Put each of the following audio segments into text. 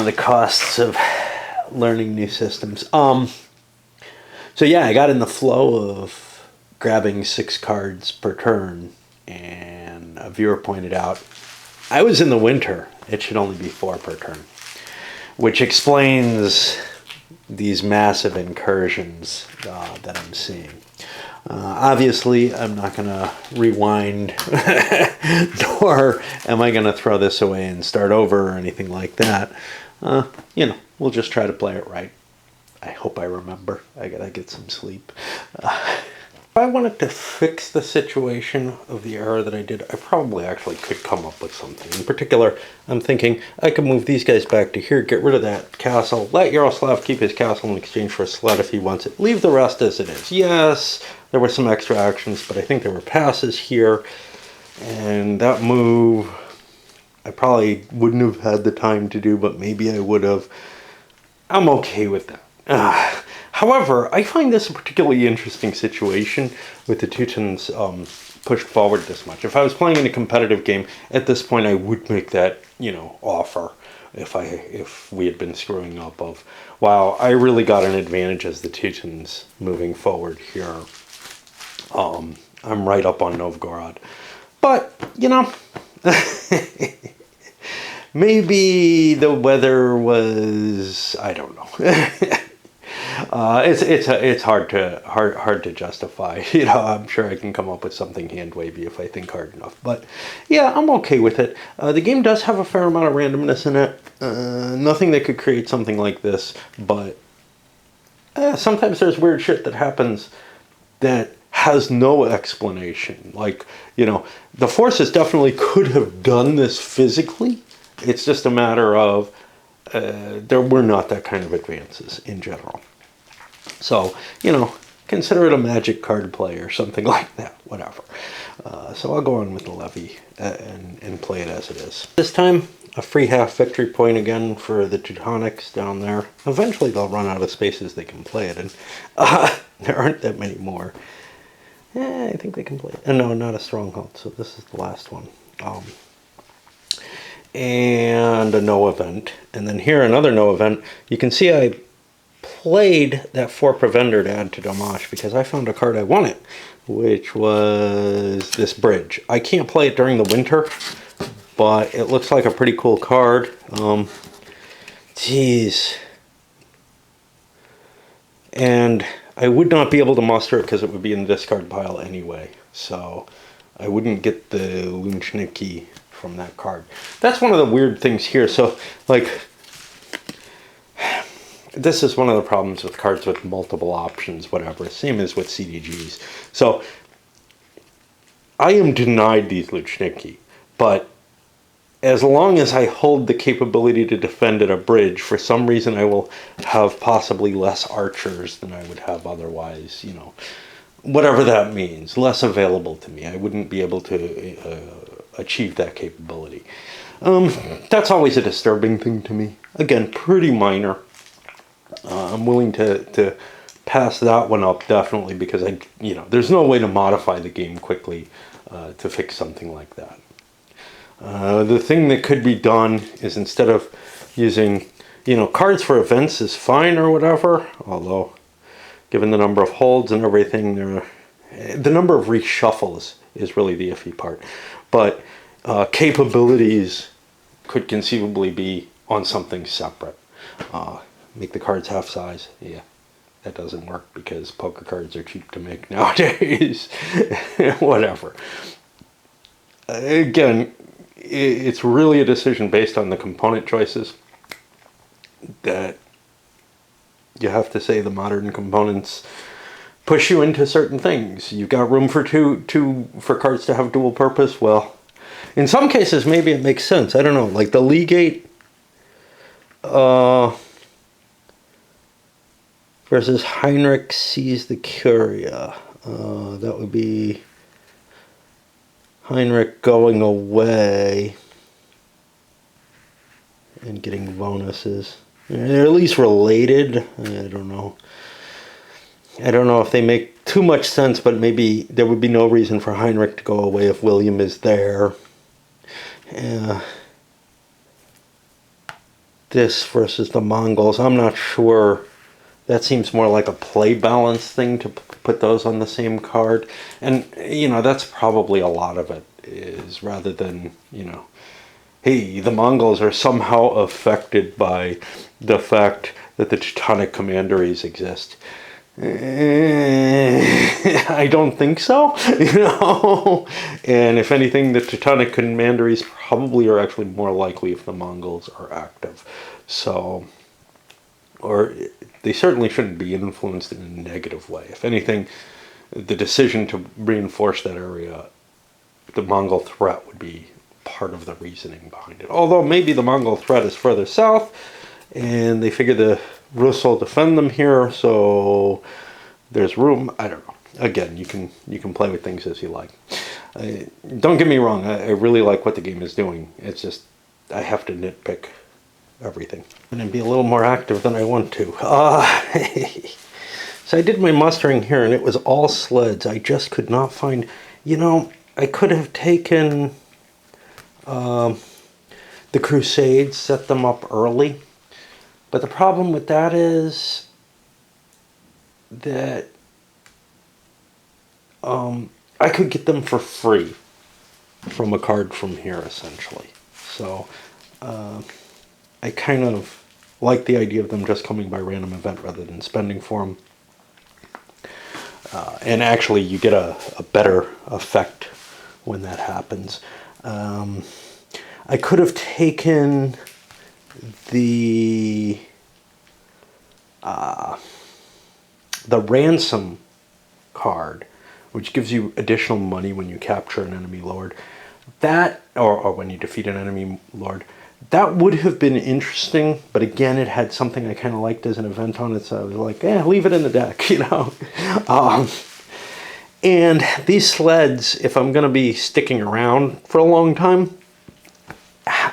one of the costs of learning new systems. So yeah, I got in the flow of grabbing 6 cards per turn, and a viewer pointed out I was in the winter. It should only be 4 per turn, which explains these massive incursions that I'm seeing. Obviously, I'm not going to rewind, nor am I going to throw this away and start over or anything like that. We'll just try to play it right. I hope I remember. I got to get some sleep. If I wanted to fix the situation of the error that I did, I probably actually could come up with something. In particular, I'm thinking I could move these guys back to here, get rid of that castle, let Yaroslav keep his castle in exchange for a sled if he wants it, leave the rest as it is. Yes, there were some extra actions, but I think there were passes here, and that move I probably wouldn't have had the time to do, but maybe I would have. I'm okay with that. However, I find this a particularly interesting situation with the Teutons pushed forward this much. If I was playing in a competitive game, at this point I would make that, offer if we had been screwing up of, wow, I really got an advantage as the Teutons moving forward here. I'm right up on Novgorod. But, maybe the weather was, I don't know. It's hard to justify. I'm sure I can come up with something hand wavy if I think hard enough. But yeah, I'm okay with it. The game does have a fair amount of randomness in it. Nothing that could create something like this, but sometimes there's weird shit that happens that has no explanation. Like, the forces definitely could have done this physically. It's just a matter of there were not that kind of advances in general. So, consider it a magic card play or something like that, whatever. So I'll go on with the levy and play it as it is. This time, a free half victory point again for the Teutonics down there. Eventually they'll run out of spaces they can play it in. There aren't that many more. I think they can play it. No, not a stronghold, so this is the last one. And a no event. And then here another no event. You can see I played that 4 Prevender to add to Domash because I found a card I wanted, which was this bridge. I can't play it during the winter, but it looks like a pretty cool card. Geez. And I would not be able to muster it because it would be in the discard pile anyway. So I wouldn't get the Lunchniki from that card. That's one of the weird things here. So, this is one of the problems with cards with multiple options, whatever. Same as with CDGs. So, I am denied these Lunchniki, but as long as I hold the capability to defend at a bridge, for some reason I will have possibly less archers than I would have otherwise, whatever that means, less available to me. I wouldn't be able to achieve that capability. That's always a disturbing thing to me. Again, pretty minor. I'm willing to pass that one up, definitely, because there's no way to modify the game quickly to fix something like that. The thing that could be done is, instead of using, cards for events is fine or whatever, although given the number of holds and everything, the number of reshuffles is really the iffy part. But capabilities could conceivably be on something separate. Make the cards half size. Yeah, that doesn't work because poker cards are cheap to make nowadays. Whatever. Again, it's really a decision based on the component choices that you have to say the modern components push you into certain things. You've got room for two for cards to have dual purpose. Well, in some cases, maybe it makes sense. I don't know, like the Legate versus Heinrich sees the Curia. That would be Heinrich going away and getting bonuses. They're at least related. I don't know. I don't know if they make too much sense, but maybe there would be no reason for Heinrich to go away if William is there. this versus the Mongols. I'm not sure. That seems more like a play balance thing to put those on the same card. And, you know, that's probably a lot of it, is rather than, you know, hey, the Mongols are somehow affected by the fact that the Teutonic commanderies exist. I don't think so, you know. And if anything, the Teutonic commanderies probably are actually more likely if the Mongols are active. So, or they certainly shouldn't be influenced in a negative way. If anything, the decision to reinforce that area, the Mongol threat would be part of the reasoning behind it. Although maybe the Mongol threat is further south, and they figure the Rus will defend them here, so there's room. I don't know. Again, you can play with things as you like. Don't get me wrong. I really like what the game is doing. It's just I have to nitpick everything and be a little more active than I want to. So I did my mustering here, and it was all sleds. I just could not find. You know, I could have taken the Crusades, set them up early. But the problem with that is that I could get them for free from a card from here, essentially. So I kind of like the idea of them just coming by random event rather than spending for them. And actually, you get a better effect when that happens. I could have taken the ransom card, which gives you additional money when you capture an enemy lord. That, or when you defeat an enemy lord, that would have been interesting, but again, it had something I kind of liked as an event on it, so I was like, leave it in the deck, you know. And these sleds, if I'm going to be sticking around for a long time,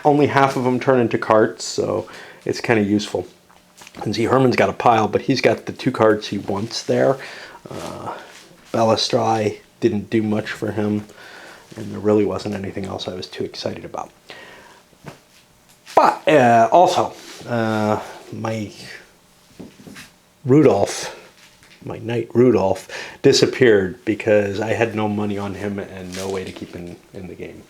only half of them turn into carts, so it's kind of useful. And see, Herman's got a pile, but he's got the 2 cards he wants there. Balustrai didn't do much for him, and there really wasn't anything else I was too excited about. But also, my knight Rudolph, disappeared because I had no money on him and no way to keep him in the game.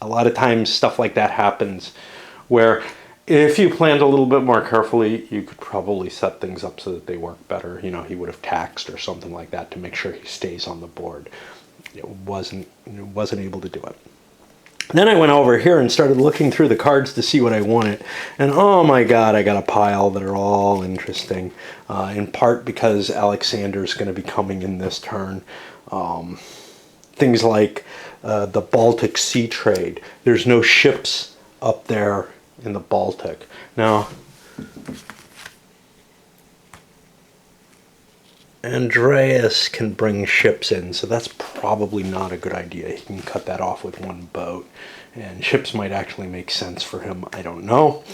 A lot of times stuff like that happens where if you planned a little bit more carefully, you could probably set things up so that they work better. You know, he would have taxed or something like that to make sure he stays on the board. It wasn't able to do it. Then I went over here and started looking through the cards to see what I wanted. And oh my God, I got a pile that are all interesting. In part because Alexander's going to be coming in this turn. Things like the Baltic Sea trade. There's no ships up there in the Baltic. Now, Andreas can bring ships in, so that's probably not a good idea. He can cut that off with 1 boat, and ships might actually make sense for him. I don't know.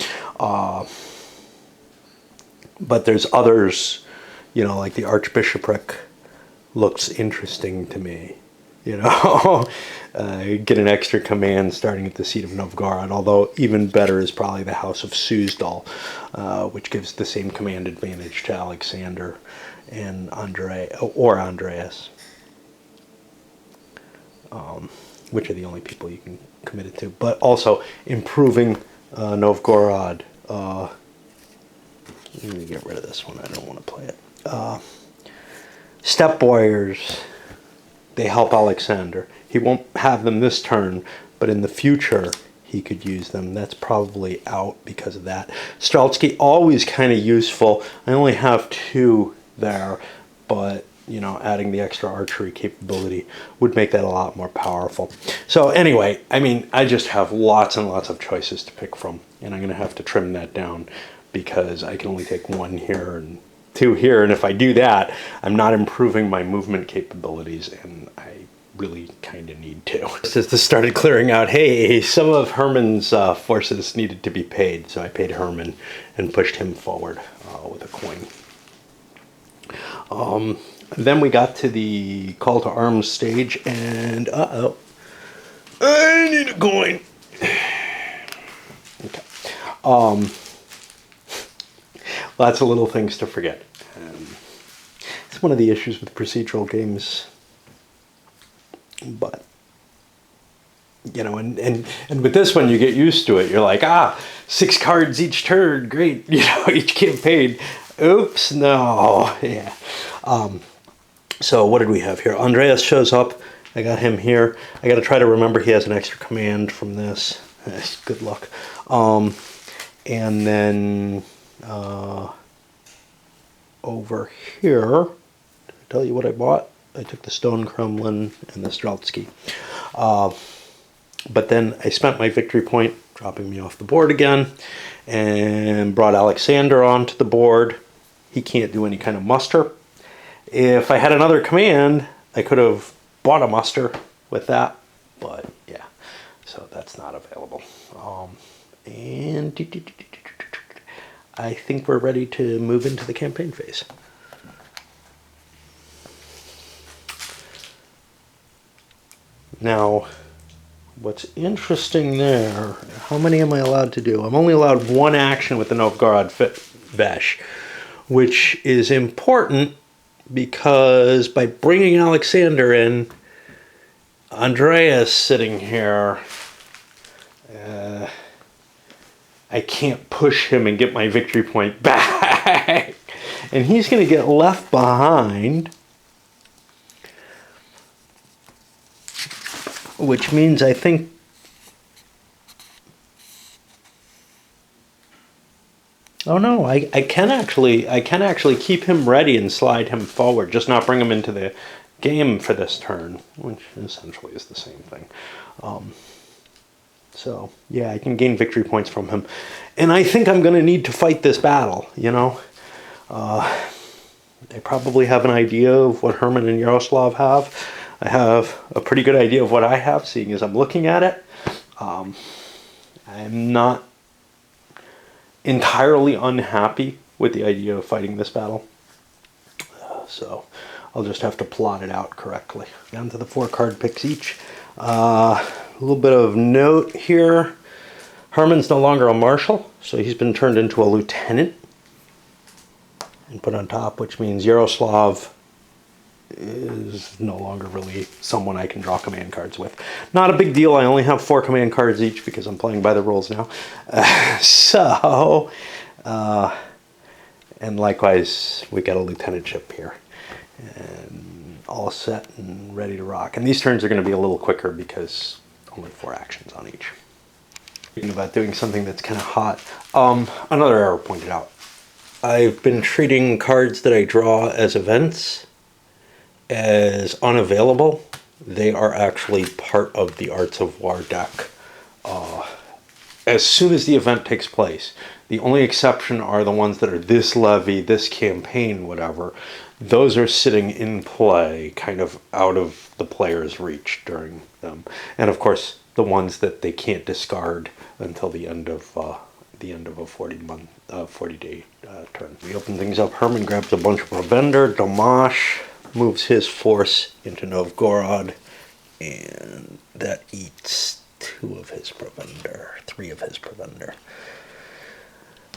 But there's others, you know, like the Archbishopric looks interesting to me. You know, get an extra command starting at the seat of Novgorod, although even better is probably the House of Suzdal, which gives the same command advantage to Alexander and Andreas, which are the only people you can commit it to. But also improving Novgorod. Let me get rid of this one. I don't want to play it. Steppe Warriors. They help Alexander. He won't have them this turn, but in the future he could use them. That's probably out because of that. Streltsky, always kind of useful. I only have 2 there, but you know, adding the extra archery capability would make that a lot more powerful. So anyway, I mean, I just have lots and lots of choices to pick from, and I'm going to have to trim that down because I can only take 1 here and 2 here, and if I do that, I'm not improving my movement capabilities, and I really kind of need to. Just as this started clearing out, hey, some of Herman's forces needed to be paid, so I paid Herman and pushed him forward with a coin. Then we got to the call to arms stage, and I need a coin. Lots of little things to forget. It's one of the issues with procedural games. But, you know, and with this one, you get used to it. You're like, 6 cards each turn, great. You know, each campaign. Oops, no. Yeah. So what did we have here? Andreas shows up. I got him here. I got to try to remember he has an extra command from this. Good luck. And then over here, to tell you what I bought, I took the Stone Kremlin and the Streltsky. But then I spent my victory point dropping me off the board again and brought Alexander onto the board. He can't do any kind of muster. If I had another command, I could have bought a muster with that, but yeah, so that's not available. And I think we're ready to move into the campaign phase. Now, what's interesting there, how many am I allowed to do? I'm only allowed 1 action with the Novgorod Vesh, which is important because by bringing Alexander in, Andreas sitting here, I can't push him and get my victory point back. And he's going to get left behind, which means I think oh no, I can actually keep him ready and slide him forward, just not bring him into the game for this turn, which essentially is the same thing. So yeah, I can gain victory points from him, and I think I'm going to need to fight this battle. You know, I probably have an idea of what Herman and Yaroslav have. I have a pretty good idea of what I have, seeing as I'm looking at it. I'm not entirely unhappy with the idea of fighting this battle. So I'll just have to plot it out correctly. Down to the 4 card picks each. A little bit of note here. Herman's no longer a marshal, so he's been turned into a lieutenant and put on top, which means Yaroslav is no longer really someone I can draw command cards with. Not a big deal. I only have 4 command cards each because I'm playing by the rules now. And likewise, we got a lieutenantship here. And all set and ready to rock. And these turns are going to be a little quicker because only 4 actions on each. Thinking about doing something that's kind of hot. Another error pointed out. I've been treating cards that I draw as events as unavailable. They are actually part of the Arts of War deck. As soon as the event takes place, the only exception are the ones that are this levy, this campaign, whatever. Those are sitting in play, kind of out of the player's reach during them. And of course, the ones that they can't discard until the end of a 40-day turn. We open things up. Herman grabs a bunch of Provender. Domash moves his force into Novgorod, and that eats 2 of his Provender, 3 of his Provender,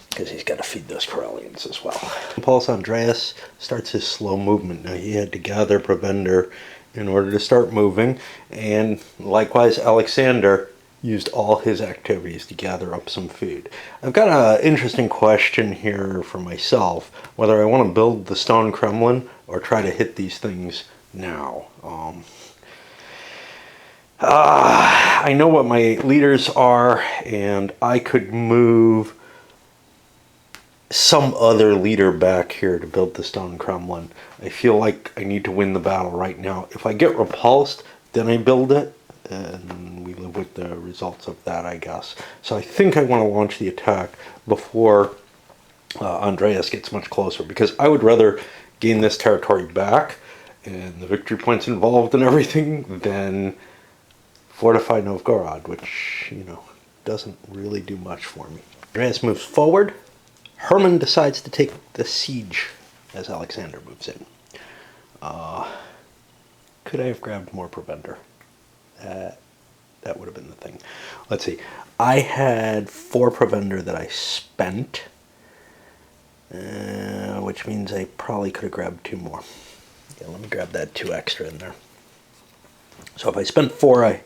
because he's got to feed those Karelians as well. Pulse Andreas starts his slow movement. Now he had to gather Provender in order to start moving, and likewise Alexander used all his activities to gather up some food. I've got an interesting question here for myself, whether I want to build the Stone Kremlin or try to hit these things now. I know what my leaders are, and I could move some other leader back here to build the Stone Kremlin. I feel like I need to win the battle right now. If I get repulsed, then I build it, and we live with the results of that, I guess. So I think I want to launch the attack before Andreas gets much closer, because I would rather gain this territory back and the victory points involved and everything than fortify Novgorod, which, you know, doesn't really do much for me. Andreas moves forward. Herman decides to take the siege as Alexander moves in. Could I have grabbed more Provender? That would have been the thing. Let's see. I had 4 provender that I spent, which means I probably could have grabbed 2 more. Yeah, let me grab that 2 extra in there. So if I spent 4, I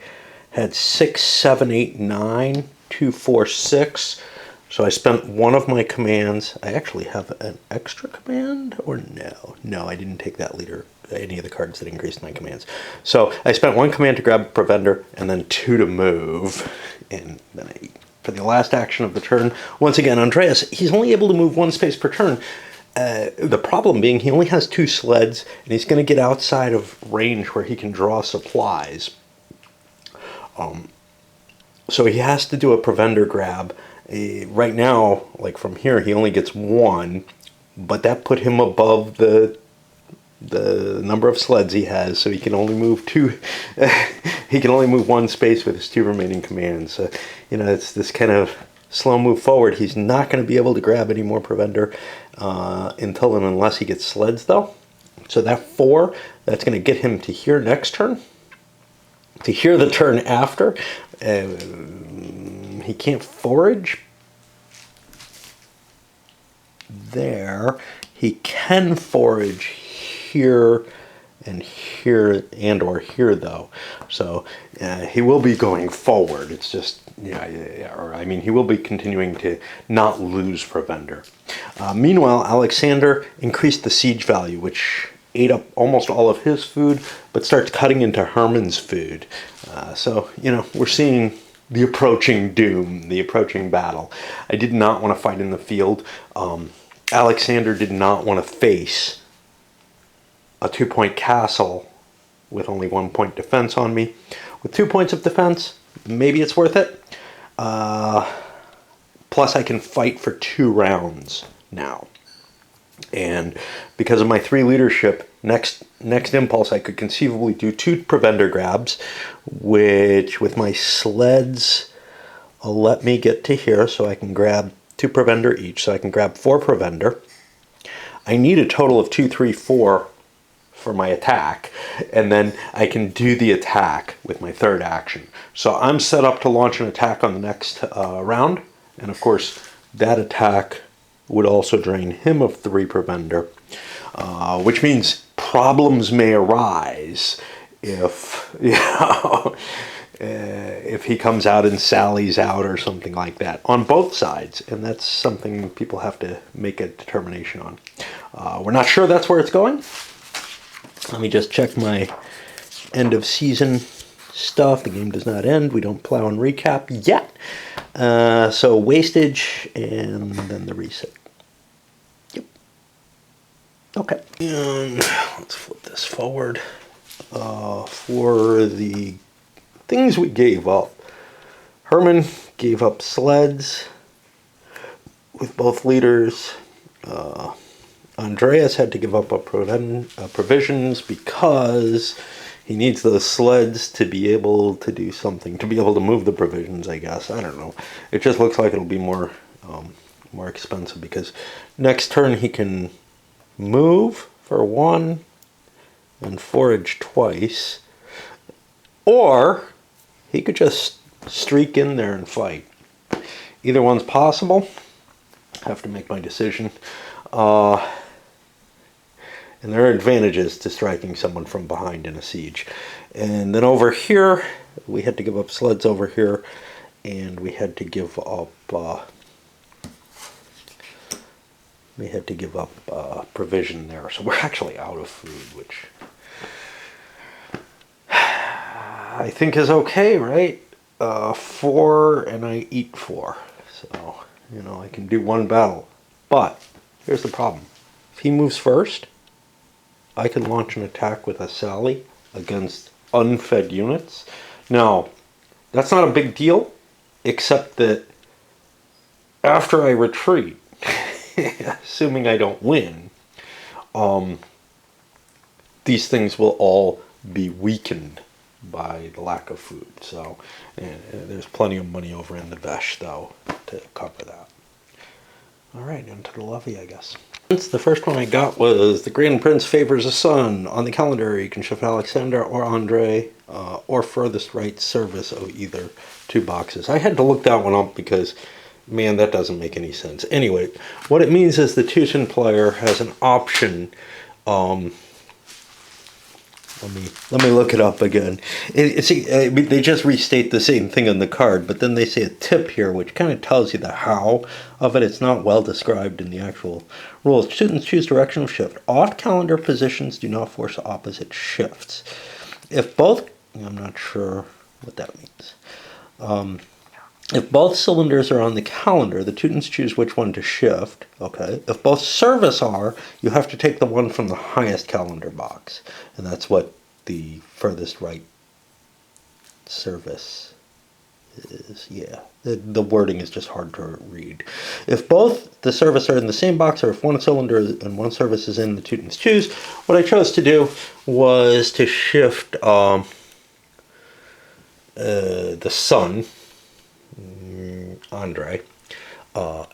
had 6, 7, 8, 9, 2, 4, 6. So I spent one of my commands. I actually have an extra command, or no? No, I didn't take that leader, any of the cards that increased my commands. So I spent 1 command to grab Preventer, and then 2 to move. And then for the last action of the turn, once again, Andreas, he's only able to move 1 space per turn. The problem being he only has 2 sleds, and he's going to get outside of range where he can draw supplies. So he has to do a Preventer grab. Right now, like from here, he only gets 1, but that put him above the number of sleds he has, so he can only move 2. He can only move 1 space with his 2 remaining commands. It's this kind of slow move forward. He's not going to be able to grab any more Preventer until and unless he gets sleds, though. So that 4, that's going to get him to here next turn. To here the turn after. He can't forage there. He can forage here and here and or here, though. So he will be going forward. It's just, he will be continuing to not lose Preventer. Meanwhile, Alexander increased the siege value, which ate up almost all of his food, but starts cutting into Herman's food. So, we're seeing the approaching doom, the approaching battle. I did not want to fight in the field. Alexander did not want to face a 2-point castle with only 1 point defense on me. With 2 points of defense, maybe it's worth it. Plus I can fight for 2 rounds now. And because of my 3 leadership, next impulse I could conceivably do 2 Preventer grabs, which with my sleds will let me get to here, so I can grab 2 Preventer each, so I can grab 4 Preventer. I need a total of 2, 3, 4 for my attack, and then I can do the attack with my 3rd action. So I'm set up to launch an attack on the next round, and of course that attack would also drain him of 3 Preventer, which means problems may arise if if he comes out and sallies out or something like that on both sides, and that's something people have to make a determination on. We're not sure that's where it's going. Let me just check my end of season stuff. The game does not end. We don't plow and recap yet. So wastage and then the reset. Yep. Okay. And let's flip this forward. For the things we gave up, Herman gave up sleds with both leaders. Andreas had to give up provisions because he needs those sleds to be able to do something, to be able to move the provisions, I guess. I don't know. It just looks like it'll be more expensive because next turn he can move for 1 and forage twice, or he could just streak in there and fight. Either one's possible. I have to make my decision. And there are advantages to striking someone from behind in a siege. And then over here, we had to give up sleds over here, and we had to give up provision there. So we're actually out of food, which I think is okay, right? 4 and I eat 4. So, I can do 1 battle. But here's the problem. If he moves first, I can launch an attack with a sally against unfed units. Now, that's not a big deal, except that after I retreat, assuming I don't win, these things will all be weakened by the lack of food. So there's plenty of money over in the Vesh, though, to cover that. All right, into the levy, I guess. The first one I got was The Grand Prince Favors a Son. On the calendar, you can shift Alexander or Andre or furthest right service of either two boxes. I had to look that one up because, man, that doesn't make any sense. Anyway, what it means is the Teuton player has an option. Let me look it up again. They just restate the same thing on the card, but then they say a tip here, which kind of tells you the how of it. It's not well described in the actual rules. Students choose direction of shift. Off calendar positions do not force opposite shifts. If both, I'm not sure what that means. If both cylinders are on the calendar, the Teutons choose which one to shift. Okay. If both service are, you have to take the one from the highest calendar box. And that's what the furthest right service is. Yeah. The wording is just hard to read. If both the service are in the same box, or if one cylinder and one service is in, the Teutons choose. What I chose to do was to shift the Sun, Andre, out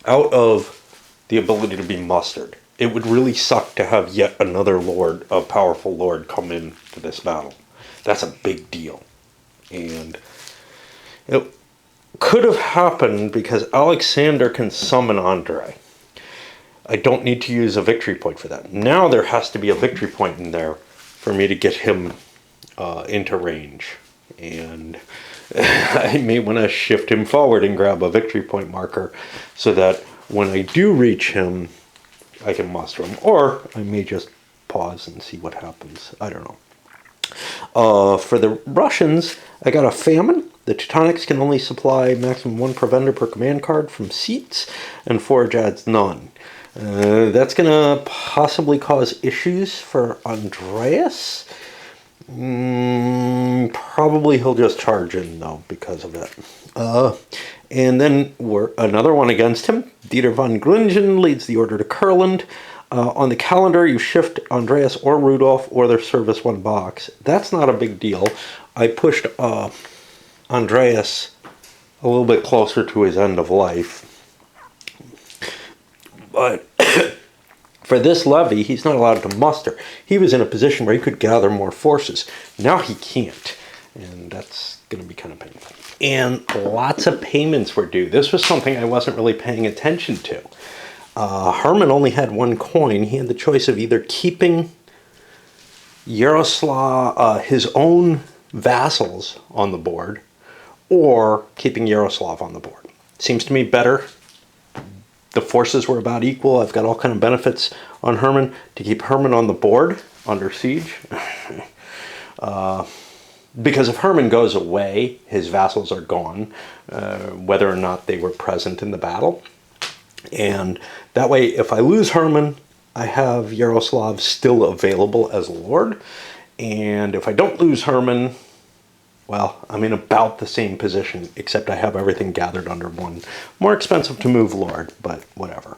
of the ability to be mustered. It would really suck to have yet another lord, a powerful lord, come into this battle. That's a big deal. And it could have happened because Alexander can summon Andre. I don't need to use a victory point for that. Now there has to be a victory point in there for me to get him into range. And I may want to shift him forward and grab a victory point marker so that when I do reach him, I can muster him. Or I may just pause and see what happens. I don't know. For the Russians, I got a famine. The Teutonics can only supply maximum one preventer per command card from seats, and forage adds none. That's going to possibly cause issues for Andreas. Probably he'll just charge in, though, because of it. And then another one against him. Dieter von Grungen leads the order to Kurland. On the calendar, you shift Andreas or Rudolph or their service one box. That's not a big deal. I pushed Andreas a little bit closer to his end of life. But for this levy, he's not allowed to muster. He was in a position where he could gather more forces. Now he can't. And that's going to be kind of painful. And lots of payments were due. This was something I wasn't really paying attention to. Herman only had one coin. He had the choice of either keeping Yaroslav, his own vassals on the board, or keeping Yaroslav on the board. Seems to me better. The forces were about equal. I've got all kind of benefits on Herman. To keep Herman on the board under siege. Because if Herman goes away, his vassals are gone, whether or not they were present in the battle. And that way, if I lose Herman, I have Yaroslav still available as a lord. And if I don't lose Herman, well, I'm in about the same position, except I have everything gathered under one. More expensive to move lord, but whatever.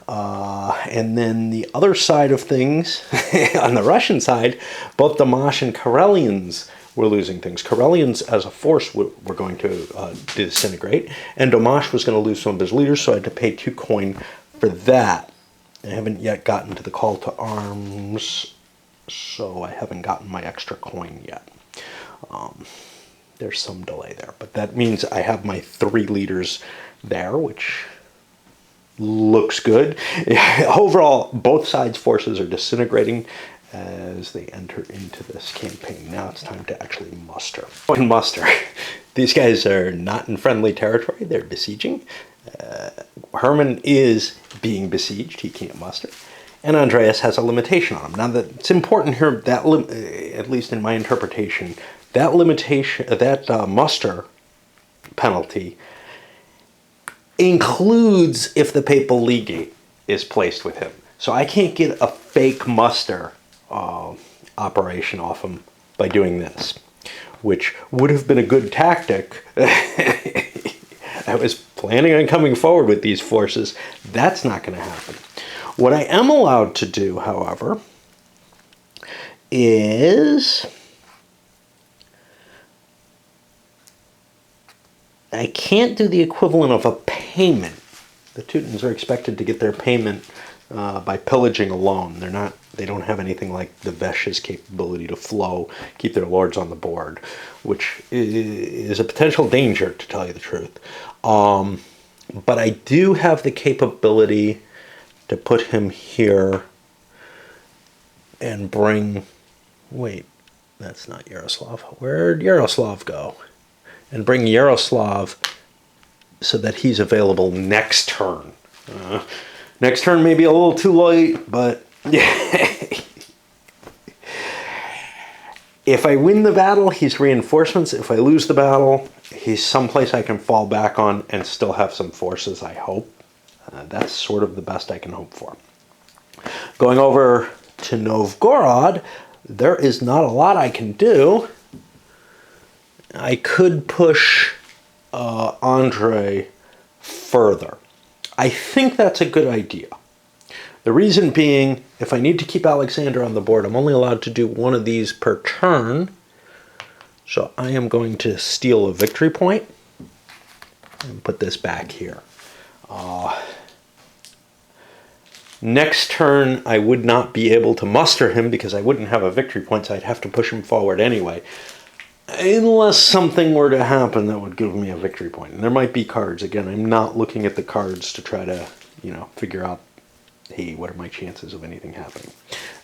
And then the other side of things, on the Russian side, both Damash and Karelians were losing things. Karelians as a force were going to disintegrate, and Damash was going to lose some of his leaders, so I had to pay 2 coin for that. I haven't yet gotten to the call to arms, so I haven't gotten my extra coin yet. There's some delay there, but that means I have my 3 leaders there, which looks good. Overall, both sides' forces are disintegrating as they enter into this campaign. Now it's time to actually muster. Muster. These guys are not in friendly territory. They're besieging. Herman is being besieged. He can't muster. And Andreas has a limitation on him. Now, it's important here, that at least in my interpretation, that limitation, that muster penalty includes if the papal legate is placed with him. So I can't get a fake muster operation off him by doing this, which would have been a good tactic. I was planning on coming forward with these forces. That's not going to happen. What I am allowed to do, however, is I can't do the equivalent of a payment. The Teutons are expected to get their payment by pillaging alone. They don't have anything like the Vesh's capability to flow, keep their lords on the board, which is a potential danger, to tell you the truth. But I do have the capability to put him here and bring... Wait, that's not Yaroslav. Where'd Yaroslav go? And bring Yaroslav so that he's available next turn. Next turn may be a little too late, but if I win the battle, he's reinforcements. If I lose the battle, he's someplace I can fall back on and still have some forces, I hope. That's sort of the best I can hope for. Going over to Novgorod, there is not a lot I can do. I could push Andrei further. I think that's a good idea. The reason being, if I need to keep Alexander on the board, I'm only allowed to do one of these per turn. So I am going to steal a victory point and put this back here. Next turn, I would not be able to muster him because I wouldn't have a victory point, so I'd have to push him forward anyway. Unless something were to happen that would give me a victory point. And there might be cards. Again, I'm not looking at the cards to try to, figure out, hey, what are my chances of anything happening?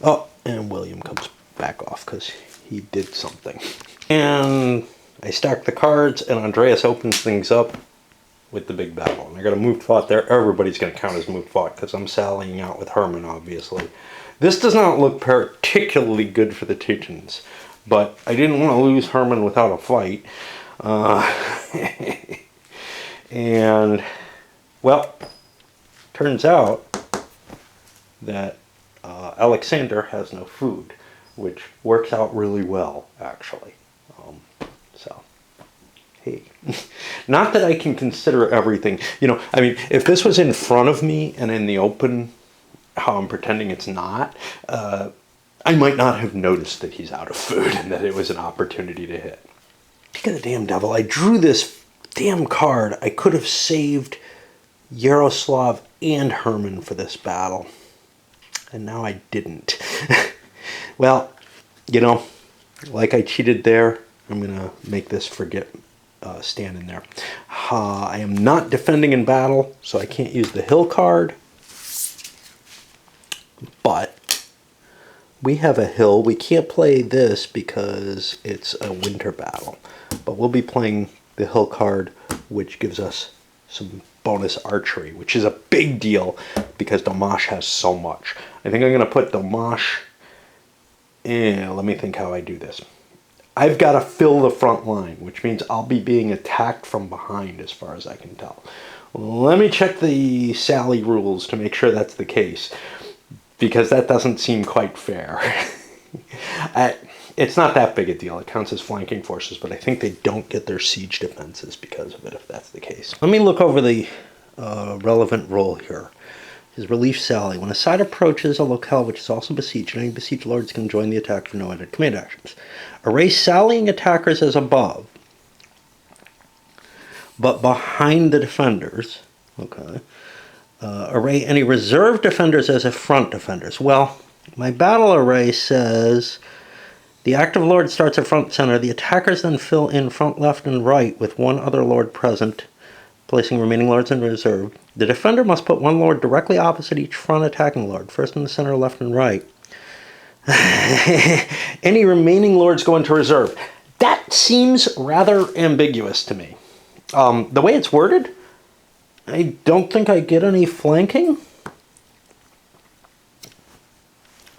Oh, and William comes back off because he did something. And I stack the cards, and Andreas opens things up with the big battle. And I got a moved fought there. Everybody's going to count as moved fought because I'm sallying out with Herman, obviously. This does not look particularly good for the Teutons. But I didn't want to lose Herman without a fight. And, well, turns out that Alexander has no food, which works out really well, actually. So, hey. Not that I can consider everything. If this was in front of me and in the open, how I'm pretending it's not, I might not have noticed that he's out of food and that it was an opportunity to hit. Look at the damn devil. I drew this damn card. I could have saved Yaroslav and Herman for this battle. And now I didn't. Well, like I cheated there, I'm going to make this forget stand in there. I am not defending in battle, so I can't use the hill card. But we have a hill. We can't play this because it's a winter battle. But we'll be playing the hill card, which gives us some bonus archery, which is a big deal because Domash has so much. I think I'm going to put Domash in. Let me think how I do this. I've got to fill the front line, which means I'll be being attacked from behind as far as I can tell. Let me check the Sally rules to make sure that's the case, because that doesn't seem quite fair. It's not that big a deal. It counts as flanking forces, but I think they don't get their siege defenses because of it, if that's the case. Let me look over the relevant rule here. His relief sally. When a side approaches a locale which is also besieged, any besieged lords can join the attack for no added command actions. Array sallying attackers as above, but behind the defenders. Okay. Array any reserve defenders as a front defenders. Well, my battle array says the active lord starts at front center. The attackers then fill in front, left, and right with one other lord present, placing remaining lords in reserve. The defender must put one lord directly opposite each front attacking lord, first in the center, left, and right. Any remaining lords go into reserve. That seems rather ambiguous to me. The way it's worded, I don't think I get any flanking.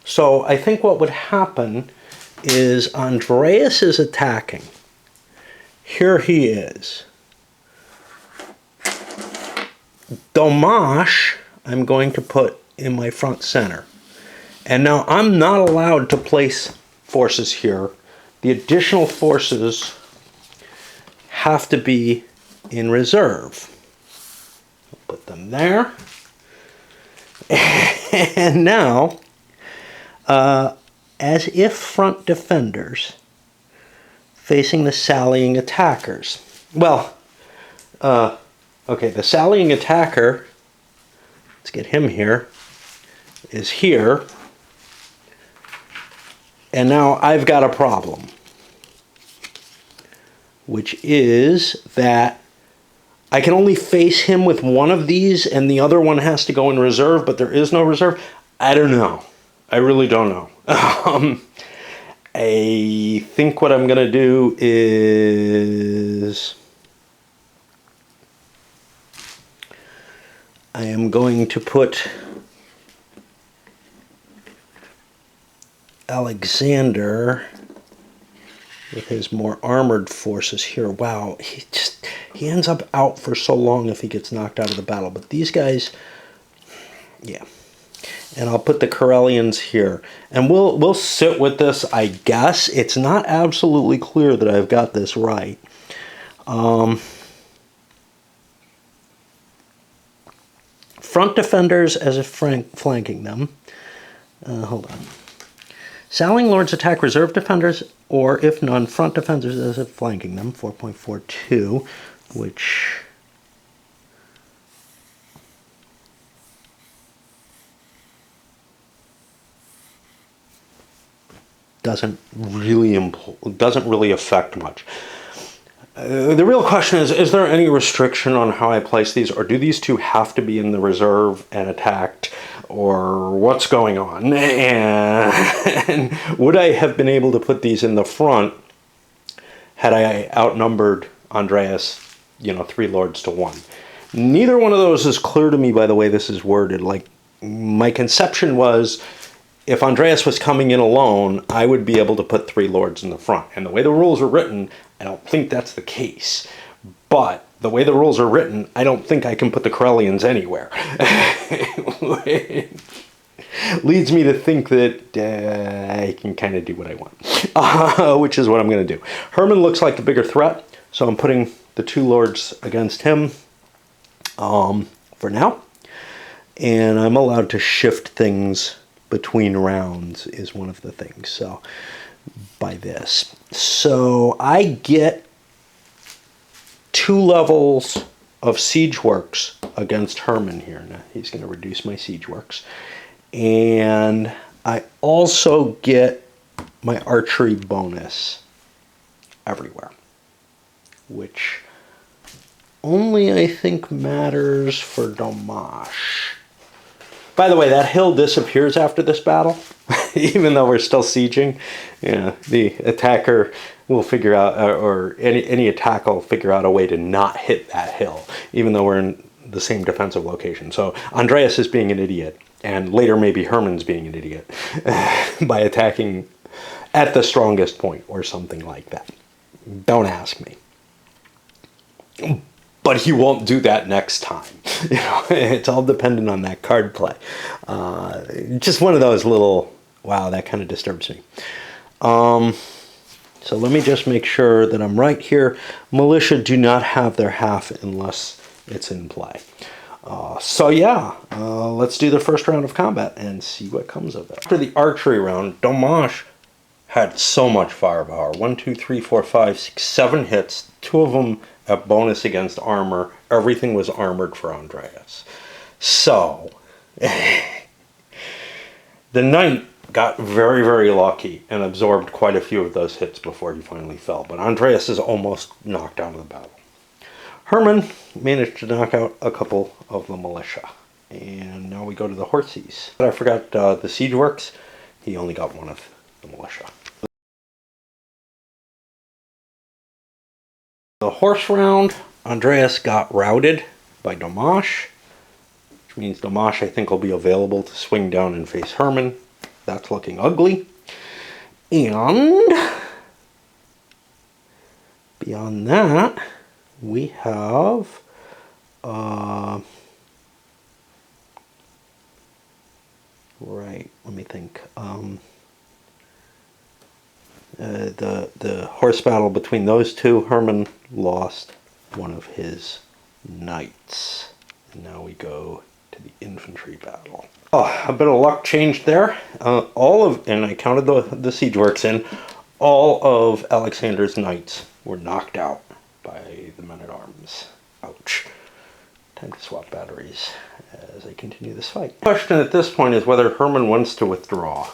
So I think what would happen is Andreas is attacking. Here he is. Domash, I'm going to put in my front center. And now I'm not allowed to place forces here. The additional forces have to be in reserve. I'll put them there. And now, as if front defenders facing the sallying attackers. Well, okay, the sallying attacker, let's get him here. is here. And now I've got a problem, which is that I can only face him with one of these and the other one has to go in reserve, but there is no reserve. I don't know. I really don't know. I think what I'm going to do is I am going to put Alexander with his more armored forces here. Wow, he ends up out for so long if he gets knocked out of the battle. But these guys, yeah. And I'll put the Karelians here. And we'll sit with this, I guess. It's not absolutely clear that I've got this right. Front defenders as if flanking them. Hold on. Sallying Lords attack reserve defenders, or if none, front defenders as if flanking them. 4.42, which doesn't really affect much. The real question is there any restriction on how I place these, or do these two have to be in the reserve and attacked, or what's going on? And would I have been able to put these in the front had I outnumbered Andreas, 3 lords to 1? Neither one of those is clear to me by the way this is worded. Like, my conception was, if Andreas was coming in alone, I would be able to put 3 lords in the front. And the way the rules are written, I don't think that's the case. But the way the rules are written, I don't think I can put the Karelians anywhere. Leads me to think that I can kind of do what I want, which is what I'm going to do. Hermann looks like the bigger threat, so I'm putting the 2 lords against him for now. And I'm allowed to shift things between rounds is one of the things. So by this. So I get 2 levels of siege works against Hermann here. Now he's going to reduce my siege works. And I also get my archery bonus everywhere, which only I think matters for Domash. By the way, that hill disappears after this battle, even though we're still sieging. The attacker will figure out, or any attack will figure out a way to not hit that hill, even though we're in the same defensive location. So Andreas is being an idiot, and later maybe Hermann's being an idiot by attacking at the strongest point or something like that. Don't ask me. But he won't do that next time. It's all dependent on that card play. Just one of those little, wow, that kind of disturbs me. So let me just make sure that I'm right here. Militia do not have their half unless it's in play. So yeah, let's do the first round of combat and see what comes of it. After the archery round, Domash had so much firepower. 1, 2, 3, 4, 5, 6, 7 hits. 2 of them at bonus against armor. Everything was armored for Andreas. So, the knight got very, very lucky and absorbed quite a few of those hits before he finally fell. But Andreas is almost knocked out of the battle. Hermann managed to knock out a couple of the militia. And now we go to the horsies. But I forgot the siege works. He only got 1 of the militia. The horse round, Andreas got routed by Domash, which means Domash I think will be available to swing down and face Hermann. That's looking ugly. And beyond that, we have right, let me think. The horse battle between those two, Hermann lost 1 of his knights. And now we go to the infantry battle. Oh, a bit of luck changed there. And I counted the siege works in, all of Alexander's knights were knocked out by the men-at-arms. Ouch. Time to swap batteries as I continue this fight. The question at this point is whether Herman wants to withdraw.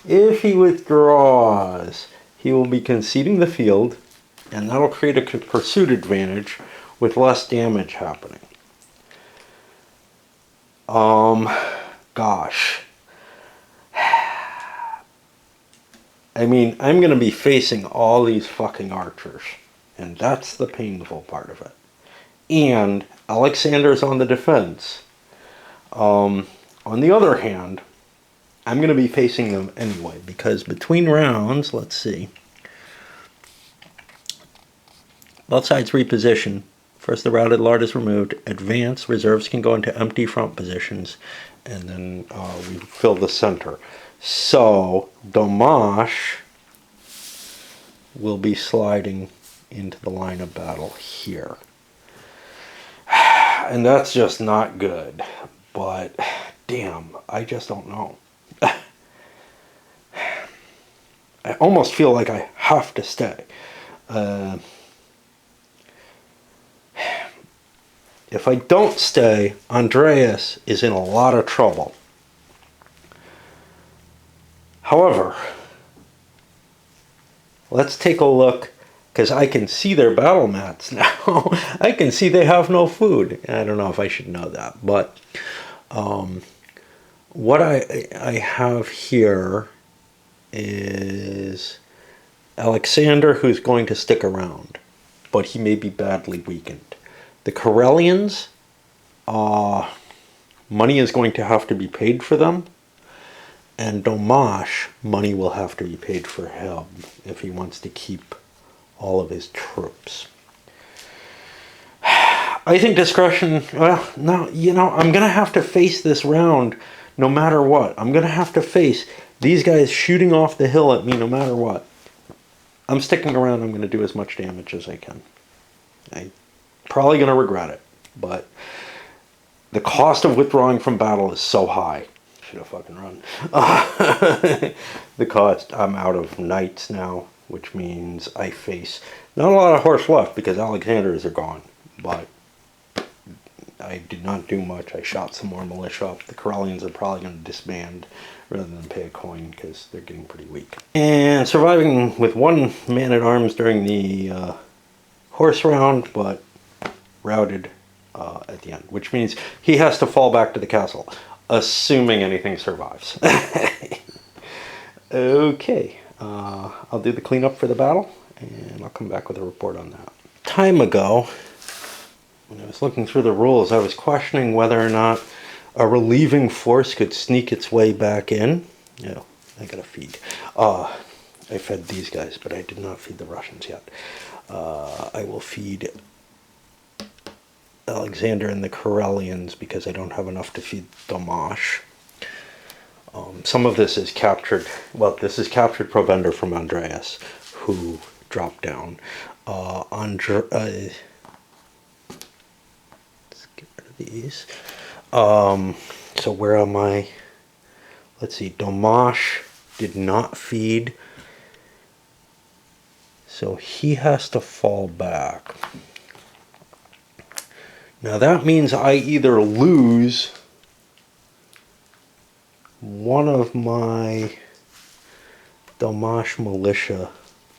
If he withdraws, he will be conceding the field, and that'll create a pursuit advantage with less damage happening. Gosh. I mean, I'm going to be facing all these fucking archers, and that's the painful part of it. And Alexander's on the defense. On the other hand, I'm going to be facing them anyway, because between rounds, let's see. Both sides reposition. First, the routed lord is removed. Advance, reserves can go into empty front positions, and then we fill the center. So, Domash will be sliding into the line of battle here. And that's just not good. But, damn, I just don't know. I almost feel like I have to stay. If I don't stay, Andreas is in a lot of trouble. However, let's take a look, because I can see their battle mats now. I can see they have no food. I don't know if I should know that, but what I have here is Alexander, who's going to stick around, but he may be badly weakened. The Karelians, money is going to have to be paid for them. And Domash, money will have to be paid for him if he wants to keep all of his troops. I think discretion, well, no, I'm going to have to face this round no matter what. I'm going to have to face these guys shooting off the hill at me no matter what. I'm sticking around. I'm going to do as much damage as I can. I'm probably going to regret it, but the cost of withdrawing from battle is so high. Should have fucking run. The cost, I'm out of knights now, which means I face not a lot of horse left because Alexanders are gone, but I did not do much. I shot some more militia up. The Karelians are probably going to disband rather than pay a coin because they're getting pretty weak. And surviving with one man-at-arms during the horse round, but routed at the end, which means he has to fall back to the castle, assuming anything survives. Okay, I'll do the cleanup for the battle, and I'll come back with a report on that. Time ago, when I was looking through the rules, I was questioning whether or not a relieving force could sneak its way back in. Yeah, I gotta feed. I fed these guys, but I did not feed the Russians yet. I will feed Alexander and the Karelians because I don't have enough to feed Domash. Some of this is captured, well, this is captured provender from Andreas, who dropped down. Let's get rid of these. So where am I? Let's see, Domash did not feed, so he has to fall back. Now that means I either lose one of my Domash militia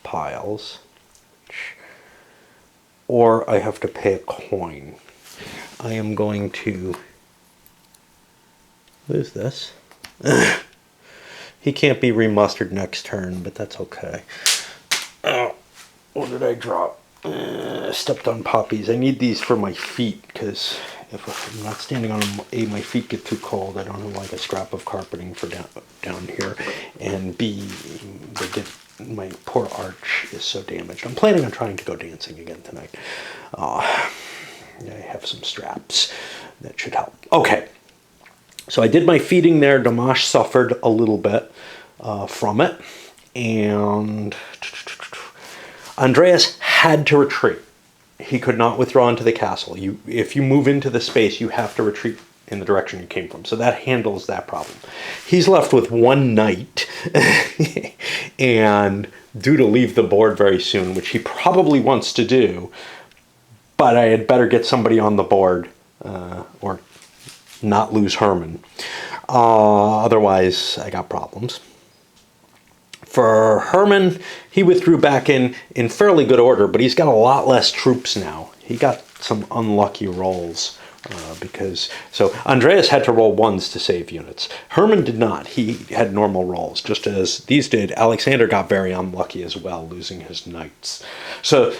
piles, or I have to pay a coin. I am going to lose this. He can't be remustered next turn, but that's okay. Oh, what did I drop? Stepped on poppies. I need these for my feet because if I'm not standing on them, A, my feet get too cold. I don't have like a scrap of carpeting for down here, and B, my poor arch is so damaged. I'm planning on trying to go dancing again tonight. I have some straps that should help. Okay, so I did my feeding there. Domash suffered a little bit from it, and Andreas had to retreat. He could not withdraw into the castle. If you move into the space, you have to retreat in the direction you came from. So that handles that problem. He's left with one knight and due to leave the board very soon, which he probably wants to do, but I had better get somebody on the board or not lose Herman. Otherwise, I got problems. For Herman, he withdrew back in fairly good order, but he's got a lot less troops now. He got some unlucky rolls because so Andreas had to roll ones to save units. Herman did not. He had normal rolls, just as these did. Alexander got very unlucky as well, losing his knights. So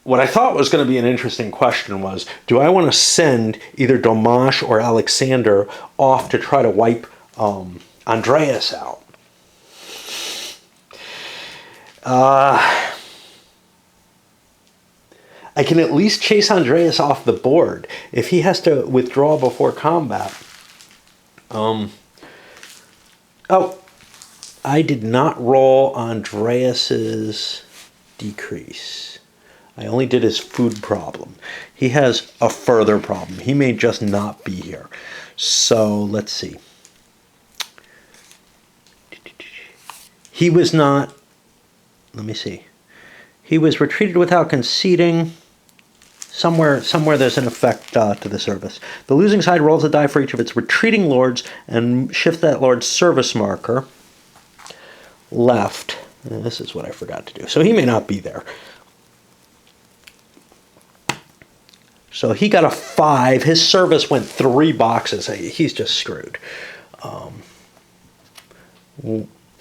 what I thought was going to be an interesting question was, do I want to send either Domash or Alexander off to try to wipe Andreas out? I can at least chase Andreas off the board. If he has to withdraw before combat. Oh, I did not roll Andreas's decrease. I only did his food problem. He has a further problem. He may just not be here. So let's see. He was not, let me see. He was retreated without conceding. Somewhere there's an effect to the service. The losing side rolls a die for each of its retreating lords and shifts that lord's service marker left. And this is what I forgot to do. So he may not be there. So he got a 5. His service went 3 boxes. He's just screwed.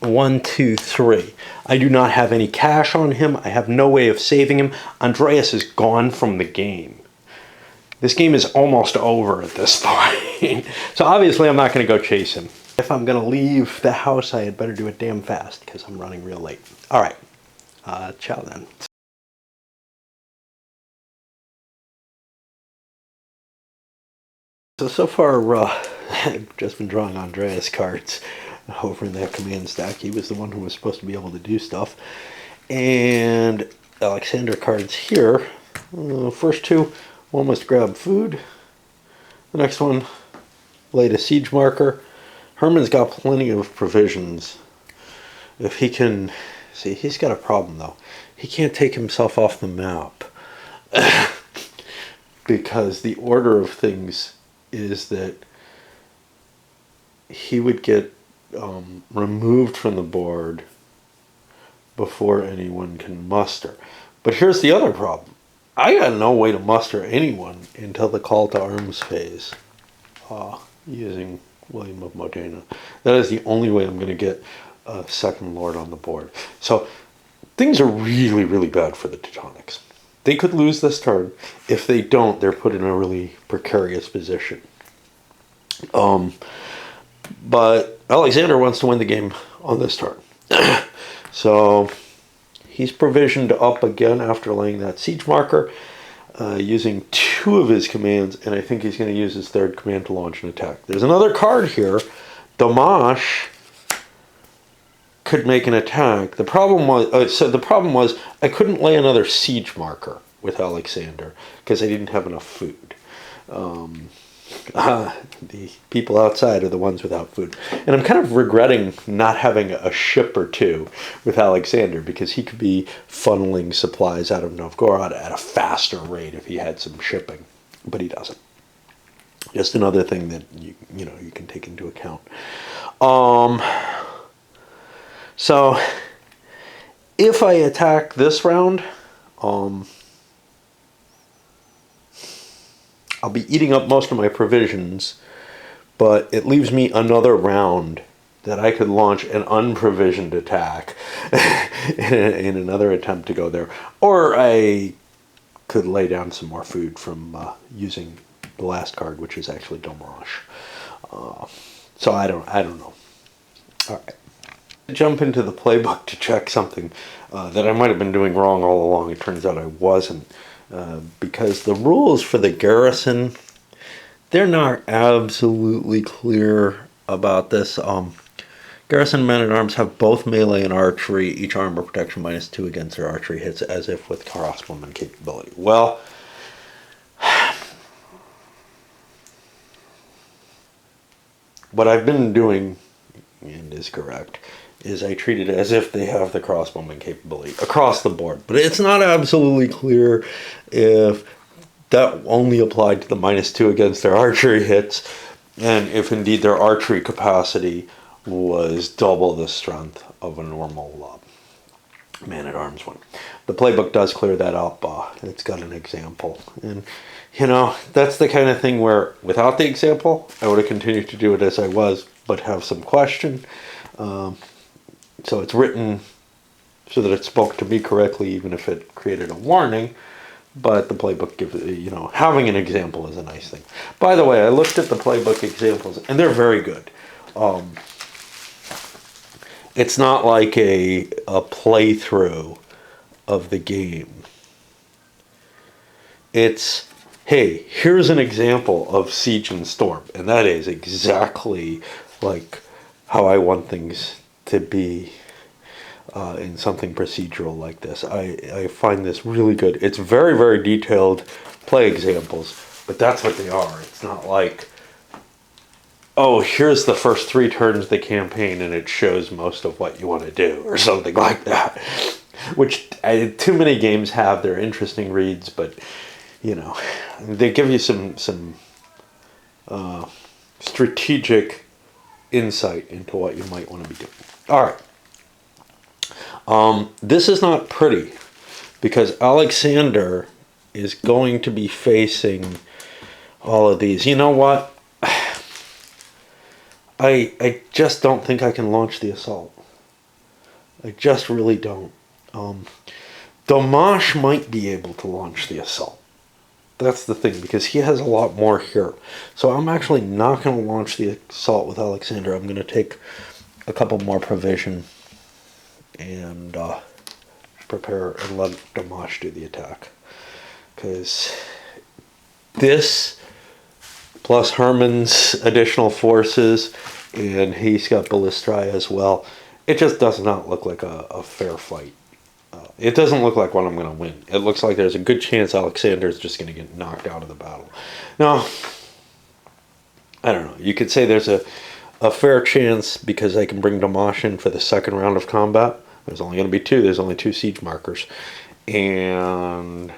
1, 2, 3. I do not have any cash on him. I have no way of saving him. Andreas is gone from the game. This game is almost over at this point. So obviously I'm not going to go chase him. If I'm going to leave the house, I had better do it damn fast because I'm running real late. All right. Ciao then. So far, I've just been drawing Andreas cards over in that command stack. He was the one who was supposed to be able to do stuff. And Alexander cards here. First two, one was to grab food. The next one, laid a siege marker. Herman's got plenty of provisions. If he can, see, he's got a problem though. He can't take himself off the map. Because the order of things is that he would get removed from the board before anyone can muster. But here's the other problem. I got no way to muster anyone until the call to arms phase using William of Modena. That is the only way I'm going to get a second lord on the board. So things are really, really bad for the Teutonics. They could lose this turn. If they don't, they're put in a really precarious position. But Alexander wants to win the game on this turn. So he's provisioned up again after laying that siege marker, using 2 of his commands, and I think he's going to use his 3rd command to launch an attack. There's another card here. Domash could make an attack. The problem was I couldn't lay another siege marker with Alexander because I didn't have enough food. The people outside are the ones without food. And I'm kind of regretting not having a ship or 2 with Alexander because he could be funneling supplies out of Novgorod at a faster rate if he had some shipping. But he doesn't. Just another thing that you can take into account. So if I attack this round, I'll be eating up most of my provisions, but it leaves me another round that I could launch an unprovisioned attack in another attempt to go there. Or I could lay down some more food from using the last card, which is actually Domash. So I don't know. All right. Jump into the playbook to check something that I might have been doing wrong all along. It turns out I wasn't. Because the rules for the garrison, they're not absolutely clear about this. Garrison men-at-arms have both melee and archery, each armor protection -2 against their archery hits, as if with crossbowman capability. Well, what I've been doing, and is correct, is I treat it as if they have the crossbowman capability across the board. But it's not absolutely clear if that only applied to the -2 against their archery hits, and if indeed their archery capacity was double the strength of a normal man-at-arms one. The playbook does clear that up. It's got an example. And, that's the kind of thing where without the example, I would have continued to do it as I was, but have some question. So it's written so that it spoke to me correctly, even if it created a warning. But the playbook gives, having an example is a nice thing. By the way, I looked at the playbook examples, and they're very good. It's not like a playthrough of the game. It's, hey, here's an example of Siege and Storm, and that is exactly like how I want things to be in something procedural like this. I find this really good. It's very, very detailed play examples, but that's what they are. It's not like, oh, here's the first 3 turns of the campaign and it shows most of what you want to do, or something like that. Which too many games have. They're interesting reads, but they give you some strategic insight into what you might want to be doing. All right. This is not pretty, because Alexander is going to be facing all of these. You know what? I just don't think I can launch the assault. I just really don't. Domash might be able to launch the assault. That's the thing, because he has a lot more here. So I'm actually not going to launch the assault with Alexander. I'm going to take a couple more provision and prepare and let Domash do the attack. Because this, plus Herman's additional forces, and he's got Ballistria as well, it just does not look like a fair fight. It doesn't look like one I'm going to win. It looks like there's a good chance Alexander's just going to get knocked out of the battle. Now, I don't know. You could say there's a fair chance because I can bring Domash in for the second round of combat. There's only going to be 2. There's only 2 siege markers. And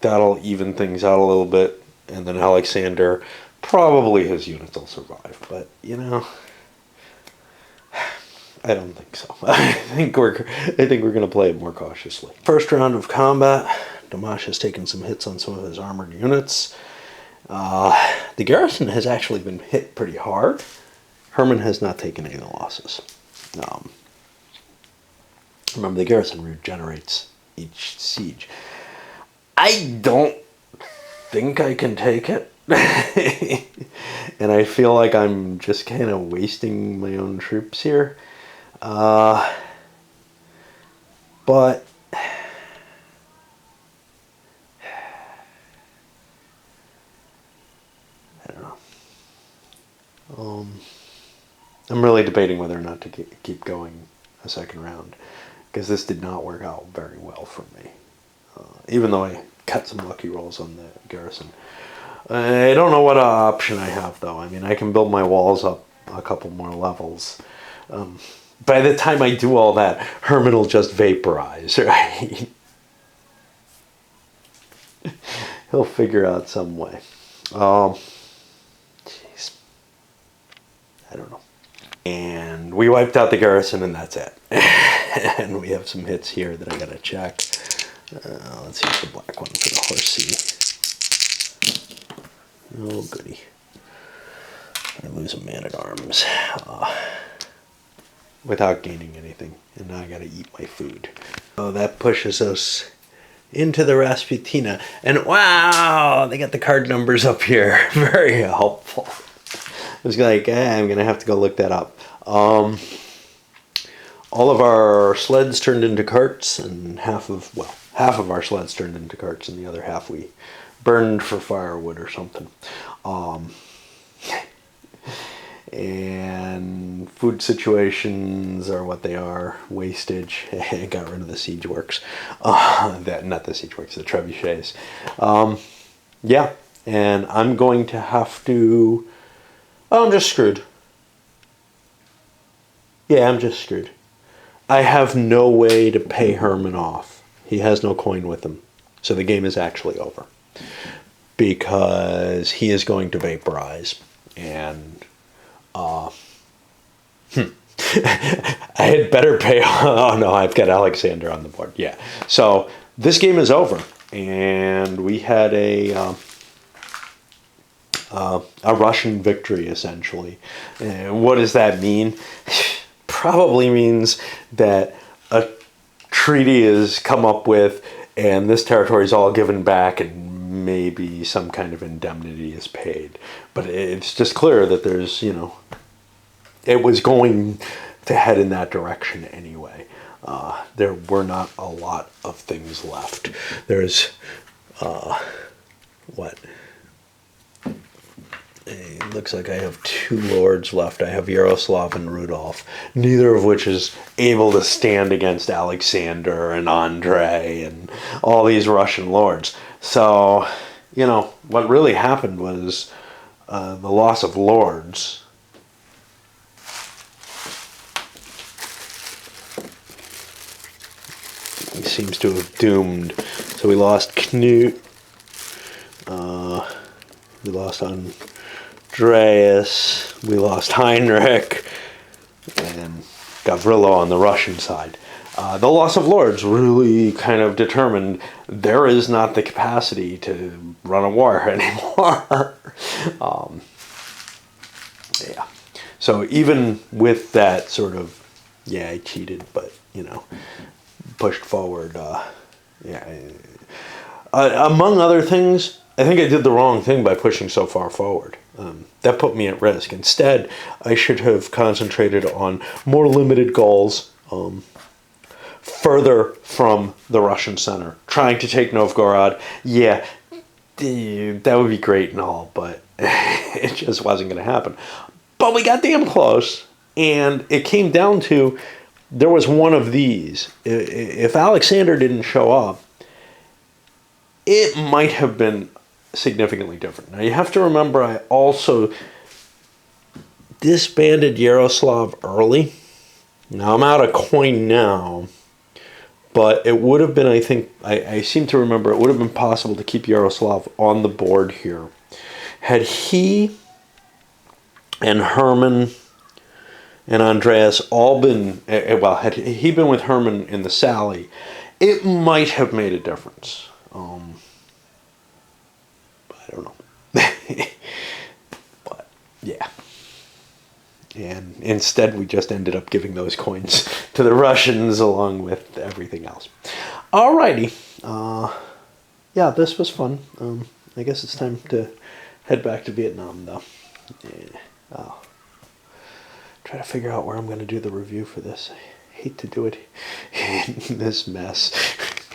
that'll even things out a little bit. And then Alexander, probably his units will survive. But, I don't think so. I think we're going to play it more cautiously. First round of combat, Domash has taken some hits on some of his armored units. The garrison has actually been hit pretty hard. Herman has not taken any losses. Remember, the garrison regenerates each siege. I don't think I can take it. And I feel like I'm just kind of wasting my own troops here. But I don't know. I'm really debating whether or not to keep going a second round, because this did not work out very well for me. Even though I got some lucky rolls on the garrison. I don't know what option I have, though. I mean, I can build my walls up a couple more levels. By the time I do all that, Herman will just vaporize, right? He'll figure out some way. Jeez. I don't know. And we wiped out the garrison, and that's it. And we have some hits here that I gotta check. Let's use the black one for the horsey. Oh, goody. I lose a man-at-arms. Without gaining anything. And now I gotta eat my food. Oh, that pushes us into the Rasputina. And wow, they got the card numbers up here. Very helpful. I was like, I'm gonna have to go look that up. All of our sleds turned into carts, and half of our sleds turned into carts, and the other half we burned for firewood or something. And food situations are what they are. Wastage. Got rid of the siege works. Not the siege works, the trebuchets. Yeah, and I'm going to have to... Oh, I'm just screwed. Yeah, I'm just screwed. I have no way to pay Herman off. He has no coin with him. So the game is actually over. Because he is going to vaporize. And I had better pay. Oh no, I've got Alexander on the board. Yeah. So this game is over. And we had a Russian victory, essentially. And what does that mean? Probably means that a treaty is come up with and this territory is all given back and maybe some kind of indemnity is paid. But it's just clear that there's, it was going to head in that direction anyway. There were not a lot of things left. There's, what? It looks like I have 2 lords left. I have Yaroslav and Rudolf, neither of which is able to stand against Alexander and Andrei and all these Russian lords. So, what really happened was the loss of lords. He seems to have doomed. So we lost Knut. We lost Andreas, we lost Heinrich, and Gavrilo on the Russian side. The loss of lords really kind of determined there is not the capacity to run a war anymore. Yeah. So even with that sort of, yeah, I cheated, but, pushed forward. Among other things, I think I did the wrong thing by pushing so far forward. That put me at risk. Instead, I should have concentrated on more limited goals, further from the Russian center. Trying to take Novgorod, yeah, that would be great and all, but it just wasn't going to happen. But we got damn close, and it came down to, there was one of these. If Alexander didn't show up, it might have been significantly different. Now you have to remember, I also disbanded Yaroslav early. Now I'm out of coin now, but it would have been, I think, I seem to remember, it would have been possible to keep Yaroslav on the board here. Had he and Herman and Andreas all been, well, had he been with Herman in the Sally, it might have made a difference. I don't know. But, yeah. And instead, we just ended up giving those coins to the Russians along with everything else. Alrighty. Yeah, this was fun. I guess it's time to head back to Vietnam, though. Yeah. I'll try to figure out where I'm going to do the review for this. I hate to do it in this mess.